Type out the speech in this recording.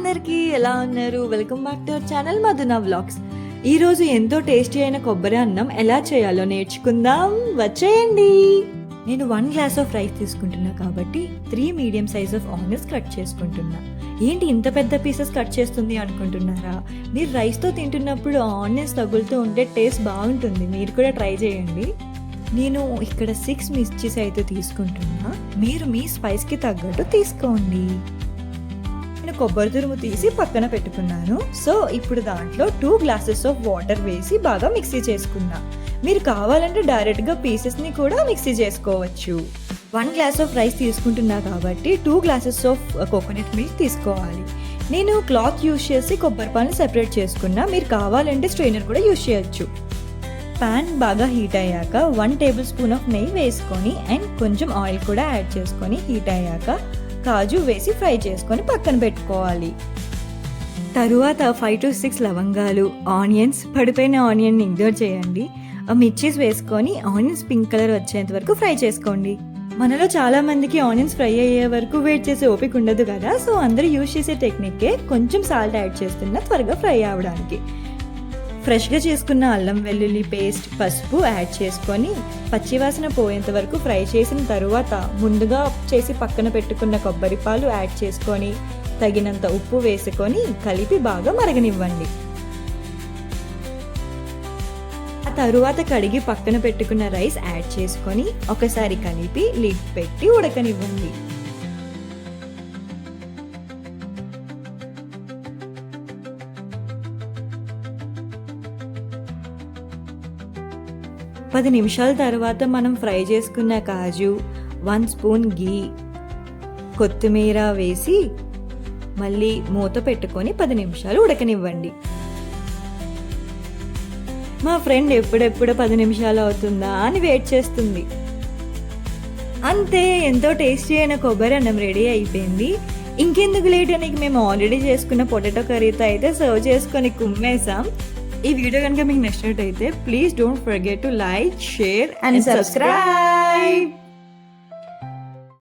అందరికీ ఎలా ఉన్నారు? Welcome back to our channel Madhuna vlogs. ఈరోజు ఎంతో టేస్టీ అయిన కొబ్బరి అన్నం ఎలా చేయాలో నేర్చుకుందాం, వచ్చేయండి. నేను 1 గ్లాస్ ఆఫ్ రైస్ తీసుకుంటున్నా కాబట్టి 3 medium size of onions cut చేసుకుంటున్నా. ఏంటి ఇంత పెద్ద పీసెస్ కట్ చేస్తుంది అనుకుంటున్నారా? మీరు రైస్తో తింటున్నప్పుడు ఆనియన్స్ తగులుతూ ఉంటే టేస్ట్ బాగుంటుంది, మీరు కూడా ట్రై చేయండి. నేను ఇక్కడ 6 మిర్చీస్ అయితే తీసుకుంటున్నా, మీరు మీ స్పైస్కి తగ్గట్టు తీసుకోండి. నేను కొబ్బరి తురుము తీసి పక్కన పెట్టుకున్నాను. సో ఇప్పుడు దాంట్లో 2 గ్లాసెస్ ఆఫ్ వాటర్ వేసి బాగా మిక్సీ చేసుకున్నా. మీరు కావాలంటే డైరెక్ట్గా పీసెస్ని కూడా మిక్సీ చేసుకోవచ్చు. 1 గ్లాస్ ఆఫ్ రైస్ తీసుకుంటున్నా కాబట్టి 2 గ్లాసెస్ ఆఫ్ కోకోనట్ మిల్క్ తీసుకోవాలి. నేను క్లాత్ యూజ్ చేసి కొబ్బరి పాలను సెపరేట్ చేసుకున్నా, మీరు కావాలంటే స్ట్రైనర్ కూడా యూజ్ చేయొచ్చు. పాన్ బాగా హీట్ అయ్యాక 1 టేబుల్ స్పూన్ ఆఫ్ నెయ్యి వేసుకొని అండ్ కొంచెం ఆయిల్ కూడా యాడ్ చేసుకొని హీట్ అయ్యాక కాజు వేసి ఫ్రై చేసుకొని పక్కన పెట్టుకోవాలి. తరువాత 5 to 6 లవంగాలు, ఆనియన్స్, పడిపోయిన ఆనియన్ని ఇగ్నోర్ చేయండి. మిర్చీస్ వేసుకొని ఆనియన్స్ పింక్ కలర్ వచ్చేంత వరకు ఫ్రై చేసుకోండి. మనలో చాలా మందికి ఆనియన్స్ ఫ్రై అయ్యే వరకు వెయిట్ చేసే ఓపిక ఉండదు కదా, సో అందరూ యూజ్ చేసే టెక్నిక్కే కొంచెం సాల్ట్ యాడ్ చేస్తున్నా త్వరగా ఫ్రై అవ్వడానికి. ఫ్రెష్గా చేసుకున్న అల్లం వెల్లుల్లి పేస్ట్, పసుపు యాడ్ చేసుకొని పచ్చివాసన పోయేంత వరకు ఫ్రై చేసిన తరువాత ముందుగా చేసి పక్కన పెట్టుకున్న కొబ్బరి పాలు యాడ్ చేసుకొని తగినంత ఉప్పు వేసుకొని కలిపి బాగా మరగనివ్వండి. ఆ తరువాత కడిగి పక్కన పెట్టుకున్న రైస్ యాడ్ చేసుకొని ఒకసారి కలిపి లిడ్ పెట్టి ఉడకనివ్వండి. పది నిమిషాల తర్వాత మనం ఫ్రై చేసుకున్న కాజు, 1 స్పూన్ గీ, కొత్తిమీర వేసి మళ్ళీ మూత పెట్టుకొని 10 నిమిషాలు ఉడకనివ్వండి. మా ఫ్రెండ్ ఎప్పుడెప్పుడు 10 నిమిషాలు అవుతుందా అని వెయిట్ చేస్తుంది. అంతే, ఎంతో టేస్టీ అయిన కొబ్బరి అన్నం రెడీ అయిపోయింది. ఇంకెందుకు లేట్ అని మేము ఆల్రెడీ చేసుకున్న పొటాటో కర్రీతో అయితే సర్వ్ చేసుకొని కుమ్మేసాం. ఈ వీడియో కనుక మీకు నచ్చినట్టయితే please don't forget to like, share and subscribe.